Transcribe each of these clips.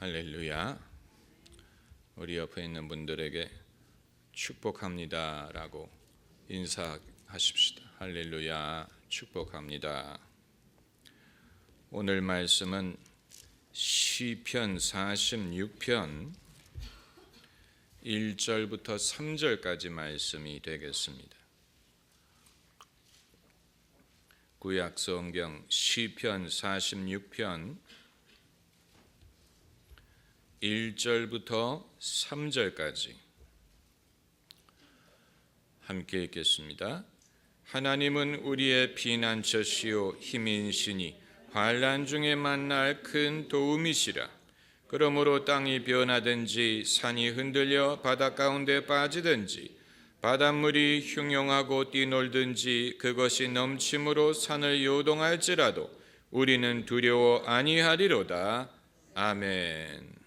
할렐루야. 우리 옆에 있는 분들에게 축복합니다 라고 인사하십시다. 할렐루야, 축복합니다. 오늘 말씀은 시편 46편 1절부터 3절까지 말씀이 되겠습니다. 구약성경 시편 46편 1절부터 3절까지 함께 읽겠습니다. 하나님은 우리의 피난처시요 힘인 신이 환난 중에 만날 큰 도움이시라. 그러므로 땅이 변하든지 산이 흔들려 바다 가운데 빠지든지 바닷물이 흉용하고 뛰놀든지 그것이 넘침으로 산을 요동할지라도 우리는 두려워 아니하리로다. 아멘.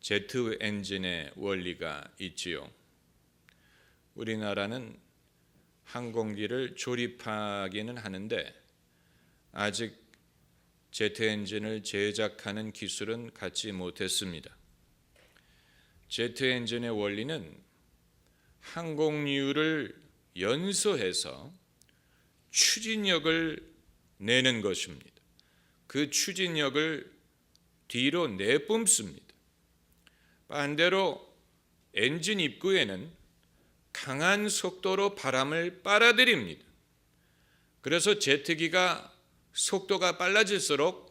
제트 엔진의 원리가 있지요. 우리나라는 항공기를 조립하기는 하는데 아직 제트 엔진을 제작하는 기술은 갖지 못했습니다. 제트 엔진의 원리는 항공유를 연소해서 추진력을 내는 것입니다. 그 추진력을 뒤로 내뿜습니다. 반대로 엔진 입구에는 강한 속도로 바람을 빨아들입니다. 그래서 제트기가 속도가 빨라질수록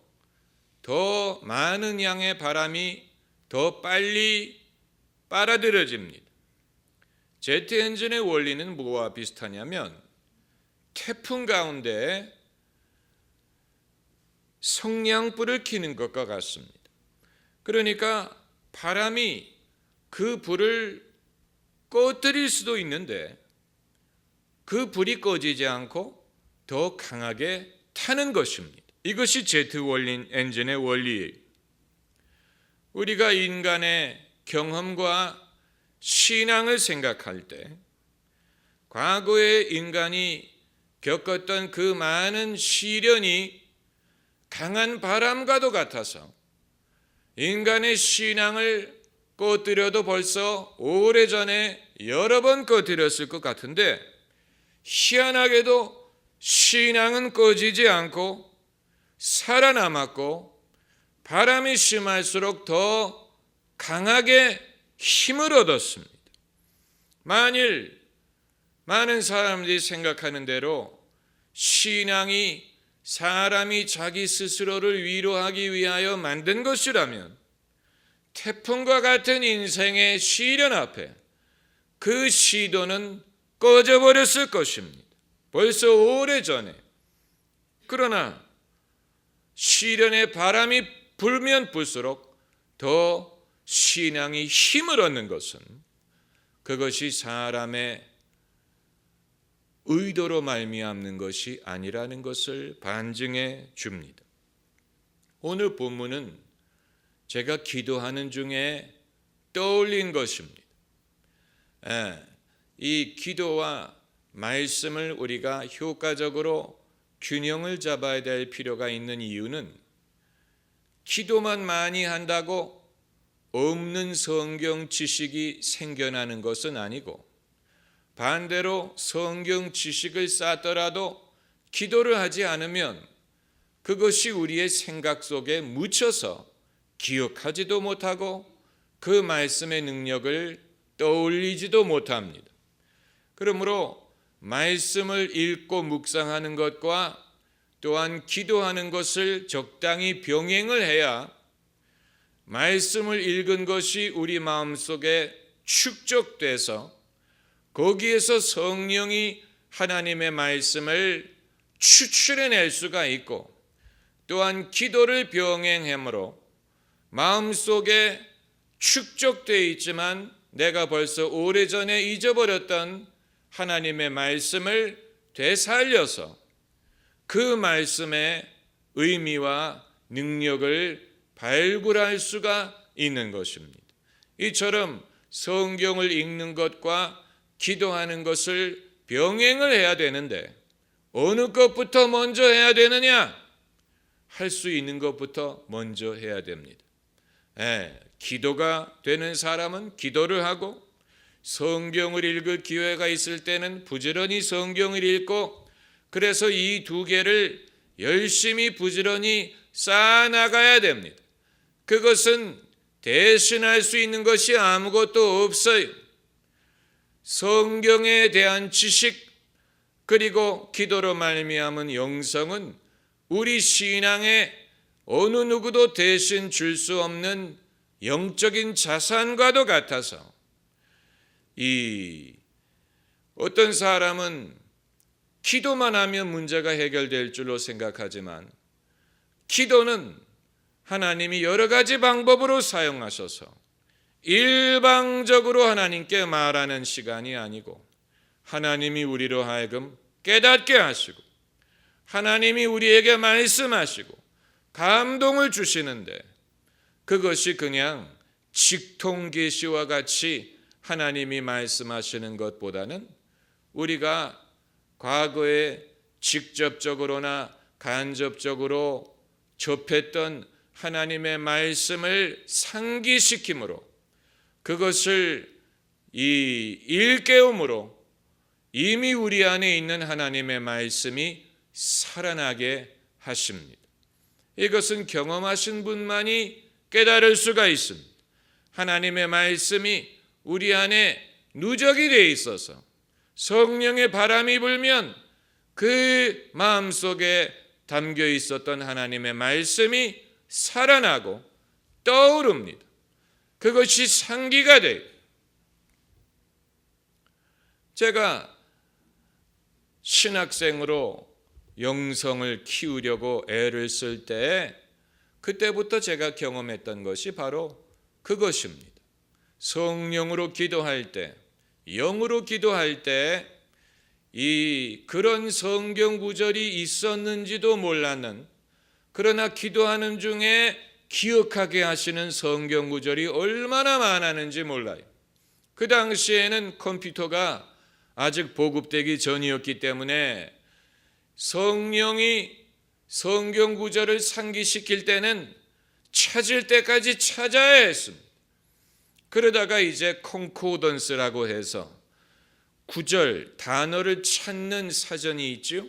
더 많은 양의 바람이 더 빨리 빨아들여집니다. 제트 엔진의 원리는 뭐와 비슷하냐면 태풍 가운데 성냥불을 켜는 것과 같습니다. 그러니까 바람이 그 불을 꺼뜨릴 수도 있는데 그 불이 꺼지지 않고 더 강하게 타는 것입니다. 이것이 제트 엔진의 원리예요. 우리가 인간의 경험과 신앙을 생각할 때 과거에 인간이 겪었던 그 많은 시련이 강한 바람과도 같아서 인간의 신앙을 꺼뜨려도 벌써 오래전에 여러 번 꺼뜨렸을 것 같은데 희한하게도 신앙은 꺼지지 않고 살아남았고 바람이 심할수록 더 강하게 힘을 얻었습니다. 만일 많은 사람들이 생각하는 대로 신앙이 사람이 자기 스스로를 위로하기 위하여 만든 것이라면 태풍과 같은 인생의 시련 앞에 그 시도는 꺼져버렸을 것입니다. 벌써 오래전에. 그러나 시련의 바람이 불면 불수록 더 신앙이 힘을 얻는 것은 그것이 사람의 의도로 말미암는 것이 아니라는 것을 반증해 줍니다. 오늘 본문은 제가 기도하는 중에 떠올린 것입니다. 이 기도와 말씀을 우리가 효과적으로 균형을 잡아야 될 필요가 있는 이유는 기도만 많이 한다고 없는 성경 지식이 생겨나는 것은 아니고 반대로 성경 지식을 쌓더라도 기도를 하지 않으면 그것이 우리의 생각 속에 묻혀서 기억하지도 못하고 그 말씀의 능력을 떠올리지도 못합니다. 그러므로 말씀을 읽고 묵상하는 것과 또한 기도하는 것을 적당히 병행을 해야 말씀을 읽은 것이 우리 마음속에 축적돼서 거기에서 성령이 하나님의 말씀을 추출해낼 수가 있고 또한 기도를 병행함으로 마음속에 축적되어 있지만 내가 벌써 오래전에 잊어버렸던 하나님의 말씀을 되살려서 그 말씀의 의미와 능력을 발굴할 수가 있는 것입니다. 이처럼 성경을 읽는 것과 기도하는 것을 병행을 해야 되는데 어느 것부터 먼저 해야 되느냐? 할 수 있는 것부터 먼저 해야 됩니다. 기도가 되는 사람은 기도를 하고, 성경을 읽을 기회가 있을 때는 부지런히 성경을 읽고, 그래서 이 두 개를 열심히 부지런히 쌓아나가야 됩니다. 그것은 대신할 수 있는 것이 아무것도 없어요. 성경에 대한 지식, 그리고 기도로 말미암은 영성은 우리 신앙에 어느 누구도 대신 줄 수 없는 영적인 자산과도 같아서, 어떤 사람은 기도만 하면 문제가 해결될 줄로 생각하지만, 기도는 하나님이 여러 가지 방법으로 사용하셔서 일방적으로 하나님께 말하는 시간이 아니고, 하나님이 우리로 하여금 깨닫게 하시고, 하나님이 우리에게 말씀하시고 감동을 주시는데, 그것이 그냥 직통계시와 같이 하나님이 말씀하시는 것보다는 우리가 과거에 직접적으로나 간접적으로 접했던 하나님의 말씀을 상기시킴으로, 그것을 일깨움으로 이미 우리 안에 있는 하나님의 말씀이 살아나게 하십니다. 이것은 경험하신 분만이 깨달을 수가 있습니다. 하나님의 말씀이 우리 안에 누적이 되어 있어서 성령의 바람이 불면 그 마음속에 담겨 있었던 하나님의 말씀이 살아나고 떠오릅니다. 그것이 상기가 돼요. 제가 신학생으로 영성을 키우려고 애를 쓸 때, 그때부터 제가 경험했던 것이 바로 그것입니다. 성령으로 기도할 때, 영으로 기도할 때 그런 성경 구절이 있었는지도 몰랐는, 그러나 기도하는 중에 기억하게 하시는 성경 구절이 얼마나 많았는지 몰라요. 그 당시에는 컴퓨터가 아직 보급되기 전이었기 때문에 성령이 성경 구절을 상기시킬 때는 찾을 때까지 찾아야 했습니다. 그러다가 이제 콩코던스라고 해서 구절, 단어를 찾는 사전이 있죠.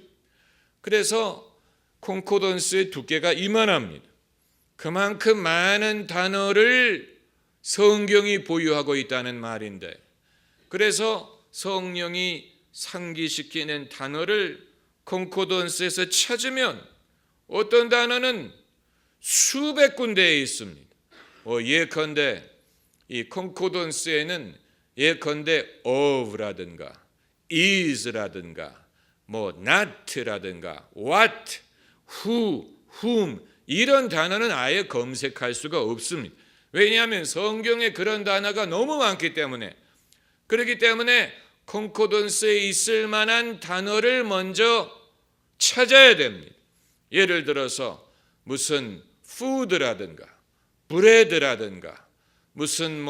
그래서 콩코던스의 두께가 이만합니다. 그만큼 많은 단어를 성경이 보유하고 있다는 말인데, 그래서 성령이 상기시키는 단어를 콩코던스에서 찾으면 어떤 단어는 수백 군데에 있습니다. 예컨대 이 콩코던스에는 예컨대 of라든가 is라든가 not라든가 what, who, whom 이런 단어는 아예 검색할 수가 없습니다. 왜냐하면 성경에 그런 단어가 너무 많기 때문에. 그렇기 때문에 콩코던스에 있을 만한 단어를 먼저 찾아야 됩니다. 예를 들어서 무슨 food라든가 bread라든가 무슨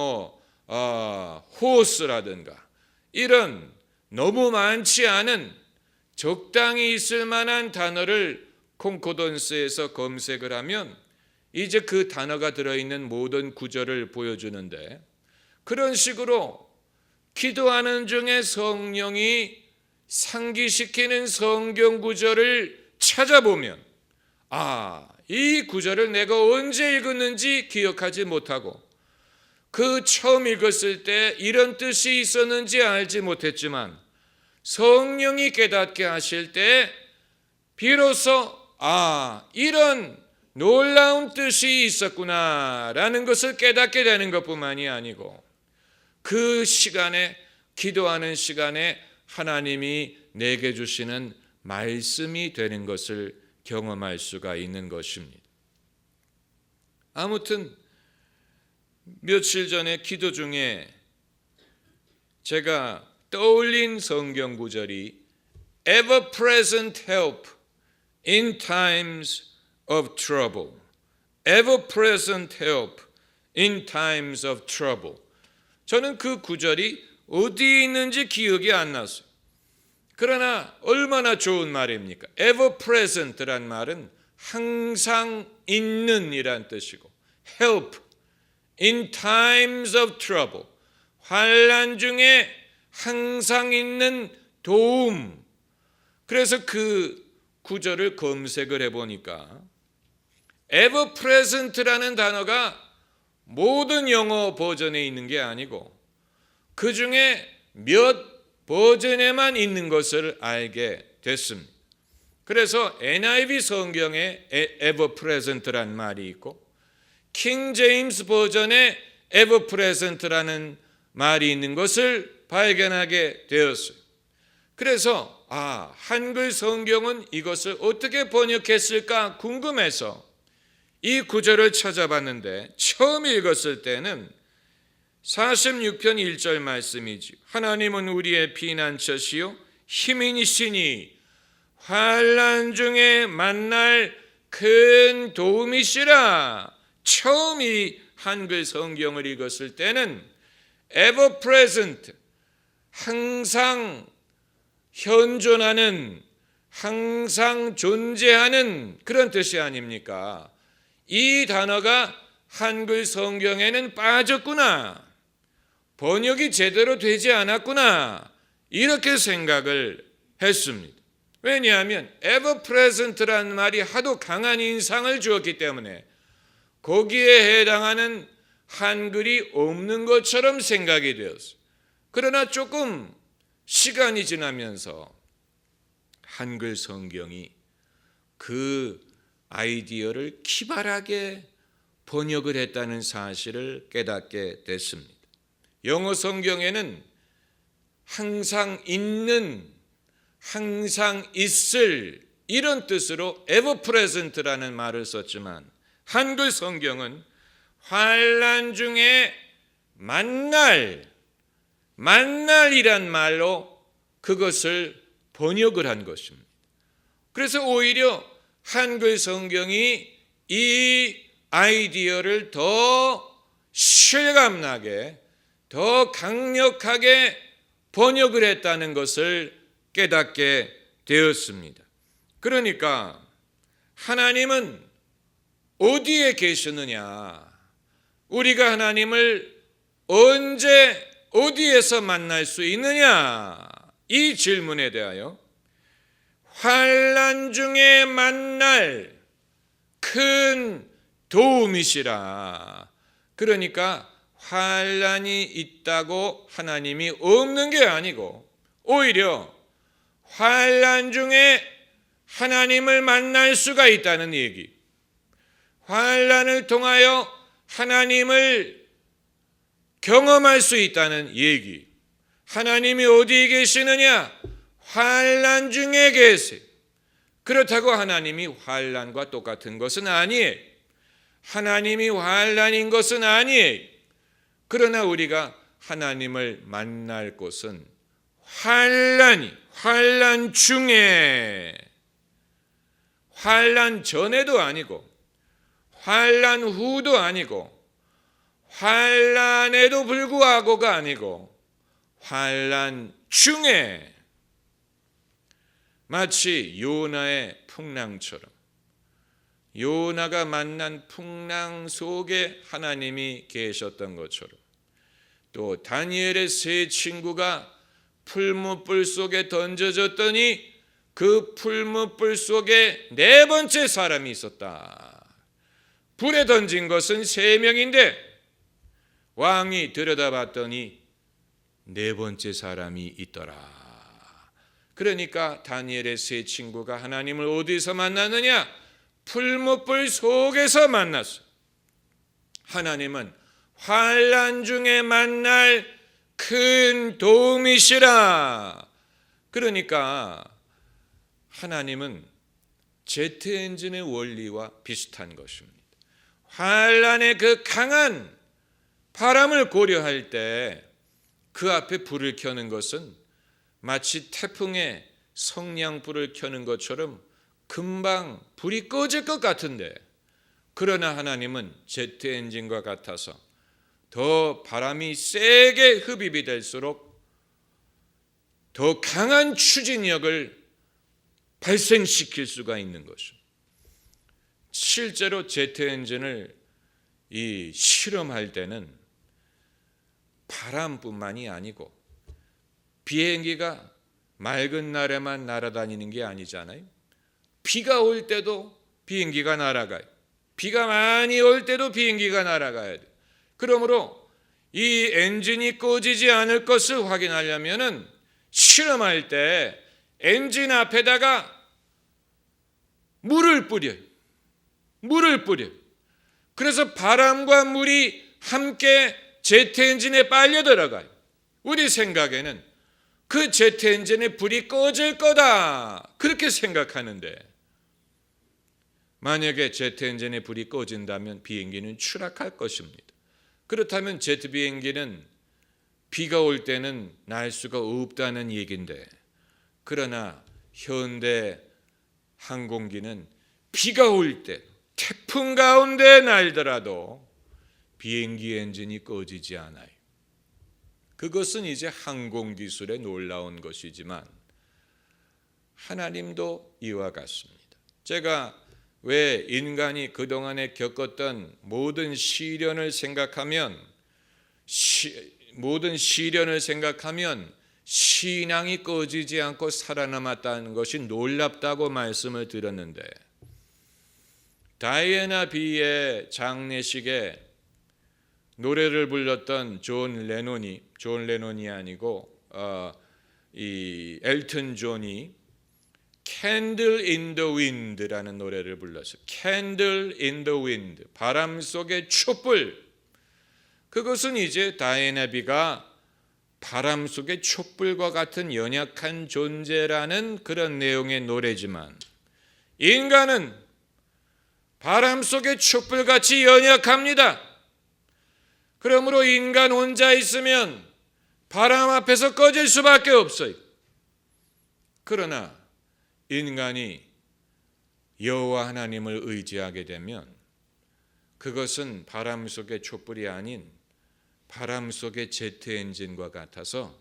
horse라든가 이런 너무 많지 않은 적당히 있을 만한 단어를 콩코던스에서 검색을 하면 이제 그 단어가 들어있는 모든 구절을 보여주는데, 그런 식으로 기도하는 중에 성령이 상기시키는 성경 구절을 찾아보면 이 구절을 내가 언제 읽었는지 기억하지 못하고, 그 처음 읽었을 때 이런 뜻이 있었는지 알지 못했지만 성령이 깨닫게 하실 때 비로소 이런 놀라운 뜻이 있었구나라는 것을 깨닫게 되는 것뿐만이 아니고, 그 시간에, 기도하는 시간에 하나님이 내게 주시는 말씀이 되는 것을 경험할 수가 있는 것입니다. 아무튼 며칠 전에 기도 중에 제가 떠올린 성경 구절이 ever present help in times of trouble. ever present help in times of trouble. 저는 그 구절이 어디에 있는지 기억이 안 났어요. 그러나 얼마나 좋은 말입니까? ever present란 말은 항상 있는 이란 뜻이고, help in times of trouble, 환난 중에 항상 있는 도움. 그래서 그 구절을 검색을 해보니까 ever present라는 단어가 모든 영어 버전에 있는 게 아니고 그 중에 몇 버전에만 있는 것을 알게 됐습니다. 그래서 NIV 성경에 ever present라는 말이 있고 킹 제임스 버전에 ever present라는 말이 있는 것을 발견하게 되었어요. 그래서 한글 성경은 이것을 어떻게 번역했을까 궁금해서 이 구절을 찾아봤는데 처음 읽었을 때는 46편 1절 말씀이지. 하나님은 우리의 피난처시요 힘이시니 환난 중에 만날 큰 도움이시라. 처음 이 한글 성경을 읽었을 때는 ever present, 항상 현존하는, 항상 존재하는 그런 뜻이 아닙니까? 이 단어가 한글 성경에는 빠졌구나, 번역이 제대로 되지 않았구나, 이렇게 생각을 했습니다. 왜냐하면 ever present라는 말이 하도 강한 인상을 주었기 때문에 거기에 해당하는 한글이 없는 것처럼 생각이 되었어요. 그러나 조금 시간이 지나면서 한글 성경이 그 아이디어를 기발하게 번역을 했다는 사실을 깨닫게 됐습니다. 영어 성경에는 항상 있는, 항상 있을 이런 뜻으로 ever present라는 말을 썼지만 한글 성경은 환난 중에 만날이란 말로 그것을 번역을 한 것입니다. 그래서 오히려 한글 성경이 이 아이디어를 더 실감나게, 더 강력하게 번역을 했다는 것을 깨닫게 되었습니다. 그러니까 하나님은 어디에 계시느냐, 우리가 하나님을 언제 어디에서 만날 수 있느냐, 이 질문에 대하여 환난 중에 만날 큰 도움이시라. 그러니까 환난이 있다고 하나님이 없는 게 아니고 오히려 환난 중에 하나님을 만날 수가 있다는 얘기, 환난을 통하여 하나님을 경험할 수 있다는 얘기. 하나님이 어디에 계시느냐? 환난 중에 계세요. 그렇다고 하나님이 환난과 똑같은 것은 아니에요. 하나님이 환난인 것은 아니에요. 그러나 우리가 하나님을 만날 곳은 환난 중에, 환난 전에도 아니고 환난 후도 아니고 환난에도 불구하고가 아니고 환난 중에, 마치 요나의 풍랑처럼 요나가 만난 풍랑 속에 하나님이 계셨던 것처럼, 또 다니엘의 세 친구가 풀무불 속에 던져졌더니 그 풀무불 속에 네 번째 사람이 있었다. 불에 던진 것은 3명인데 왕이 들여다봤더니 네 번째 사람이 있더라. 그러니까 다니엘의 세 친구가 하나님을 어디서 만났느냐? 풀무불 속에서 만났어. 하나님은 환난 중에 만날 큰 도움이시라. 그러니까 하나님은 제트 엔진의 원리와 비슷한 것입니다. 환난의 그 강한 바람을 고려할 때 그 앞에 불을 켜는 것은 마치 태풍에 성냥불을 켜는 것처럼 금방 불이 꺼질 것 같은데, 그러나 하나님은 제트 엔진과 같아서 더 바람이 세게 흡입이 될수록 더 강한 추진력을 발생시킬 수가 있는 것입니다. 실제로 제트 엔진을 실험할 때는 바람뿐만이 아니고 비행기가 맑은 날에만 날아다니는 게 아니잖아요. 비가 올 때도 비행기가 날아가요. 비가 많이 올 때도 비행기가 날아가야 돼요. 그러므로 이 엔진이 꺼지지 않을 것을 확인하려면은 실험할 때 엔진 앞에다가 물을 뿌려요. 그래서 바람과 물이 함께 제트 엔진에 빨려 들어가요. 우리 생각에는 그 제트 엔진의 불이 꺼질 거다, 그렇게 생각하는데, 만약에 제트 엔진의 불이 꺼진다면 비행기는 추락할 것입니다. 그렇다면 제트 비행기는 비가 올 때는 날 수가 없다는 얘기인데, 그러나 현대 항공기는 비가 올 때 태풍 가운데 날더라도 비행기 엔진이 꺼지지 않아요. 그것은 이제 항공기술의 놀라운 것이지만 하나님도 이와 같습니다. 제가 왜 인간이 그동안에 겪었던 모든 시련을 생각하면 신앙이 꺼지지 않고 살아남았다는 것이 놀랍다고 말씀을 드렸는데, 다이애나 비의 장례식에 노래를 불렀던 존 레논이 아니고 이 엘튼 존이 Candle in the Wind라는 노래를 불렀어요. Candle in the Wind, 바람 속의 촛불. 그것은 이제 다이애나 비가 바람 속의 촛불과 같은 연약한 존재라는 그런 내용의 노래지만, 인간은 바람 속의 촛불같이 연약합니다. 그러므로 인간 혼자 있으면 바람 앞에서 꺼질 수밖에 없어요. 그러나 인간이 여호와 하나님을 의지하게 되면 그것은 바람 속의 촛불이 아닌 바람 속의 제트 엔진과 같아서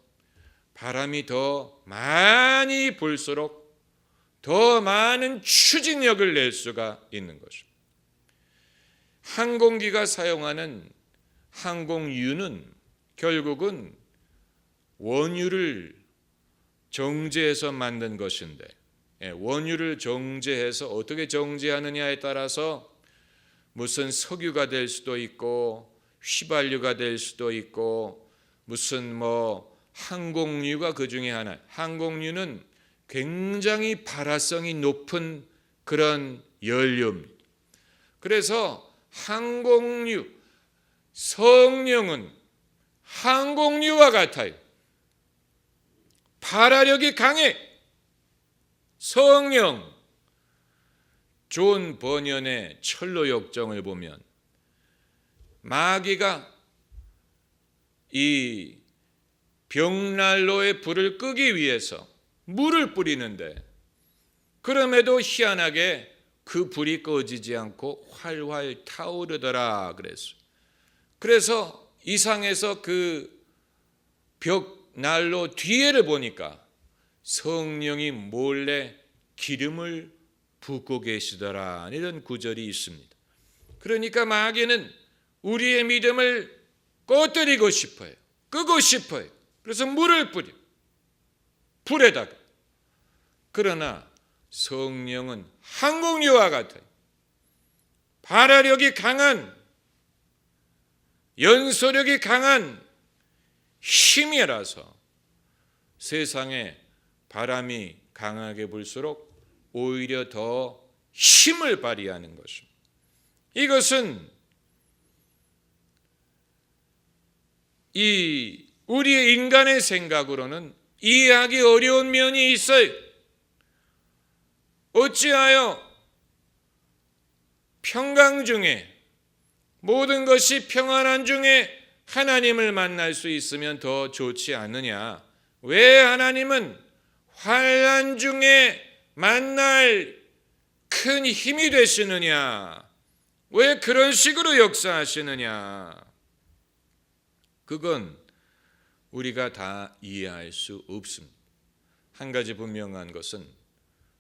바람이 더 많이 불수록 더 많은 추진력을 낼 수가 있는 것입니다. 항공기가 사용하는 항공유는 결국은 원유를 정제해서 만든 것인데, 원유를 정제해서 어떻게 정제하느냐에 따라서 무슨 석유가 될 수도 있고 휘발유가 될 수도 있고 무슨 항공유가 그 중에 하나. 항공유는 굉장히 발화성이 높은 그런 연료입니다. 그래서 항공유, 성령은 항공유와 같아요. 발화력이 강해. 성령. 존 버년의 철로 역정을 보면 마귀가 이 벽난로의 불을 끄기 위해서 물을 뿌리는데, 그럼에도 희한하게 그 불이 꺼지지 않고 활활 타오르더라 그랬어요. 그래서 이상해서 그 벽난로 뒤에를 보니까 성령이 몰래 기름을 붓고 계시더라, 이런 구절이 있습니다. 그러니까 마귀는 우리의 믿음을 꺼뜨리고 싶어요. 끄고 싶어요. 그래서 물을 뿌려, 불에다가. 그러나 성령은 항공유와 같아요. 발화력이 강한, 연소력이 강한 힘이라서 세상에 바람이 강하게 불수록 오히려 더 힘을 발휘하는 것입니다. 이것은 우리의 인간의 생각으로는 이해하기 어려운 면이 있어요. 어찌하여 평강 중에, 모든 것이 평안한 중에 하나님을 만날 수 있으면 더 좋지 않느냐? 왜 하나님은 환난 중에 만날 큰 힘이 되시느냐? 왜 그런 식으로 역사하시느냐? 그건 우리가 다 이해할 수 없습니다. 한 가지 분명한 것은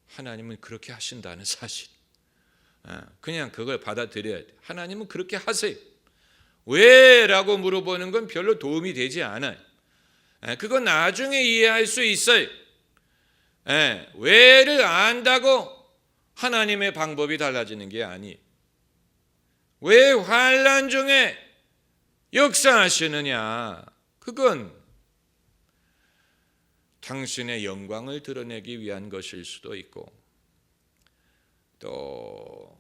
하나님은 그렇게 하신다는 사실. 그냥 그걸 받아들여야 돼. 하나님은 그렇게 하세요. 왜? 라고 물어보는 건 별로 도움이 되지 않아요. 그건 나중에 이해할 수 있어요. 왜를 안다고 하나님의 방법이 달라지는 게 아니에요. 왜 환난 중에 역사하시느냐? 그건 당신의 영광을 드러내기 위한 것일 수도 있고, 또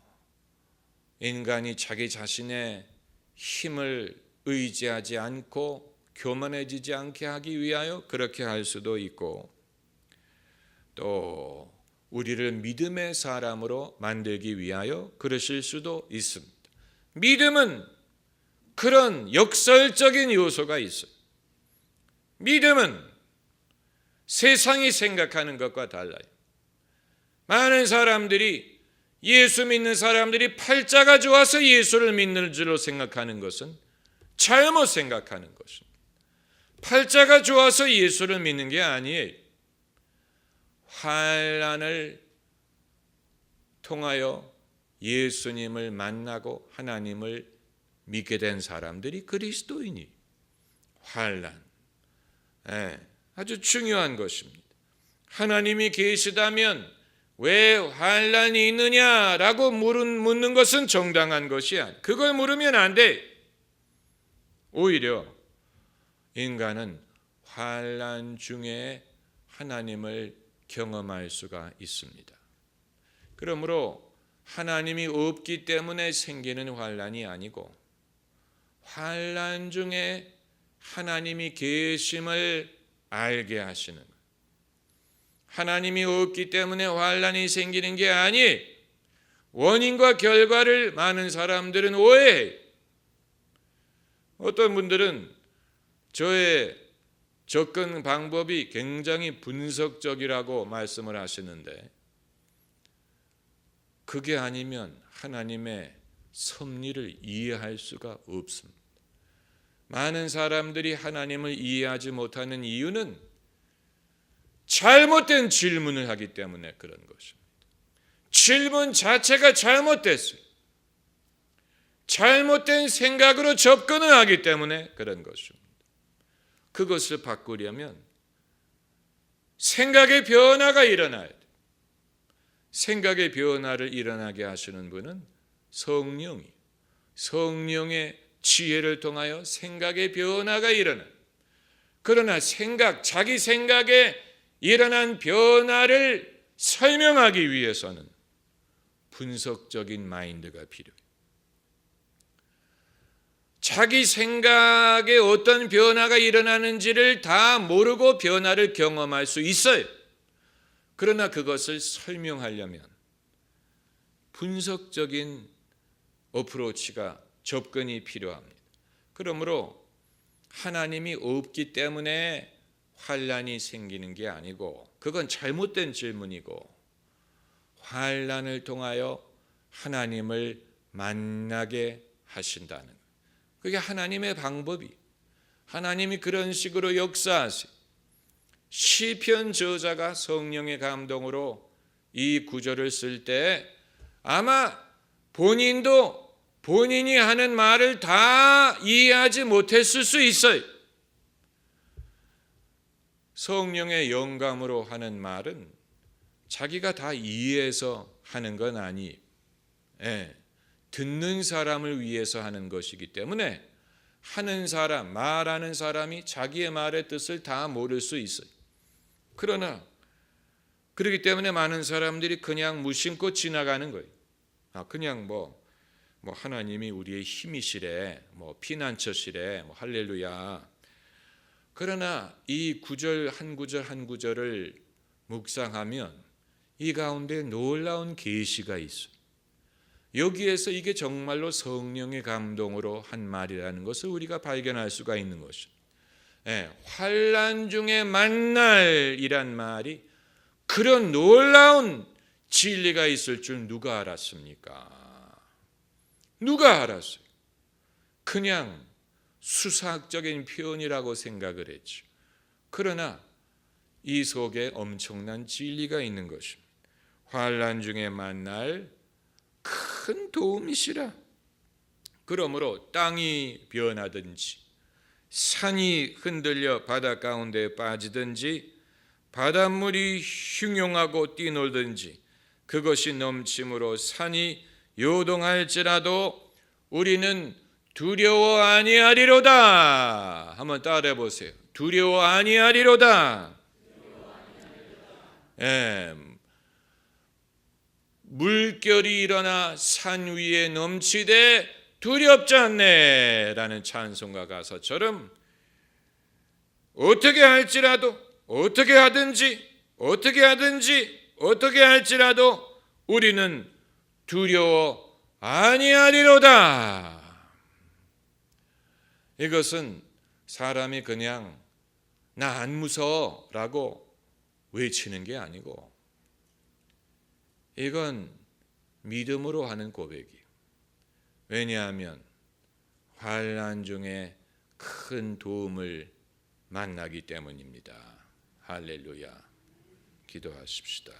인간이 자기 자신의 힘을 의지하지 않고 교만해지지 않게 하기 위하여 그렇게 할 수도 있고, 또 우리를 믿음의 사람으로 만들기 위하여 그러실 수도 있습니다. 믿음은 그런 역설적인 요소가 있어요. 믿음은 세상이 생각하는 것과 달라요. 많은 사람들이, 예수 믿는 사람들이 팔자가 좋아서 예수를 믿는 줄로 생각하는 것은 잘못 생각하는 것입니다. 팔자가 좋아서 예수를 믿는 게 아니에요. 환난을 통하여 예수님을 만나고 하나님을 믿게 된 사람들이 그리스도인이. 환난, 아주 중요한 것입니다. 하나님이 계시다면 왜 환난이 있느냐라고 묻는 것은 정당한 것이 아니야. 그걸 물으면 안 돼. 오히려 인간은 환난 중에 하나님을 경험할 수가 있습니다. 그러므로 하나님이 없기 때문에 생기는 환난이 아니고, 환난 중에 하나님이 계심을 알게 하시는, 하나님이 없기 때문에 환난이 생기는 게 아니, 원인과 결과를 많은 사람들은 오해해. 어떤 분들은 저의 접근 방법이 굉장히 분석적이라고 말씀을 하시는데, 그게 아니면 하나님의 섭리를 이해할 수가 없습니다. 많은 사람들이 하나님을 이해하지 못하는 이유는 잘못된 질문을 하기 때문에 그런 것입니다. 질문 자체가 잘못됐어요. 잘못된 생각으로 접근을 하기 때문에 그런 것입니다. 그것을 바꾸려면 생각의 변화가 일어나야 돼요. 생각의 변화를 일어나게 하시는 분은 성령이, 성령의 지혜를 통하여 생각의 변화가 일어나요. 그러나 자기 생각에 일어난 변화를 설명하기 위해서는 분석적인 마인드가 필요해요. 자기 생각에 어떤 변화가 일어나는지를 다 모르고 변화를 경험할 수 있어요. 그러나 그것을 설명하려면 분석적인 어프로치가, 접근이 필요합니다. 그러므로 하나님이 없기 때문에 환난이 생기는 게 아니고, 그건 잘못된 질문이고, 환난을 통하여 하나님을 만나게 하신다는, 그게 하나님의 방법이, 하나님이 그런 식으로 역사하세요. 시편 저자가 성령의 감동으로 이 구절을 쓸 때 아마 본인도 본인이 하는 말을 다 이해하지 못했을 수 있어요. 성령의 영감으로 하는 말은 자기가 다 이해해서 하는 건 아니에요. 듣는 사람을 위해서 하는 것이기 때문에 하는 사람, 말하는 사람이 자기의 말의 뜻을 다 모를 수 있어요. 그러나 그렇기 때문에 많은 사람들이 그냥 무심코 지나가는 거예요. 그냥 뭐 하나님이 우리의 힘이시래, 피난처시래, 할렐루야. 그러나 이 구절 한 구절 한 구절을 묵상하면 이 가운데 놀라운 계시가 있어요. 여기에서 이게 정말로 성령의 감동으로 한 말이라는 것을 우리가 발견할 수가 있는 것입니다. 환난 중에 만날이란 말이 그런 놀라운 진리가 있을 줄 누가 알았습니까? 누가 알았어요? 그냥 수사학적인 표현이라고 생각을 했죠. 그러나 이 속에 엄청난 진리가 있는 것입니다. 환난 중에 만날 큰 큰 도움이시라. 그러므로 땅이 변하든지 산이 흔들려 바다 가운데 빠지든지 바닷물이 흉용하고 뛰놀든지 그것이 넘침으로 산이 요동할지라도 우리는 두려워 아니하리로다. 한번 따라해 보세요. 두려워 아니하리로다. 물결이 일어나 산 위에 넘치되 두렵지 않네 라는 찬송가 가사처럼 어떻게 할지라도 어떻게 할지라도 우리는 두려워 아니하리로다. 이것은 사람이 그냥 나 안 무서워라고 외치는 게 아니고 이건 믿음으로 하는 고백이. 왜냐하면 환난 중에 큰 도움을 만나기 때문입니다. 할렐루야. 기도하십시다.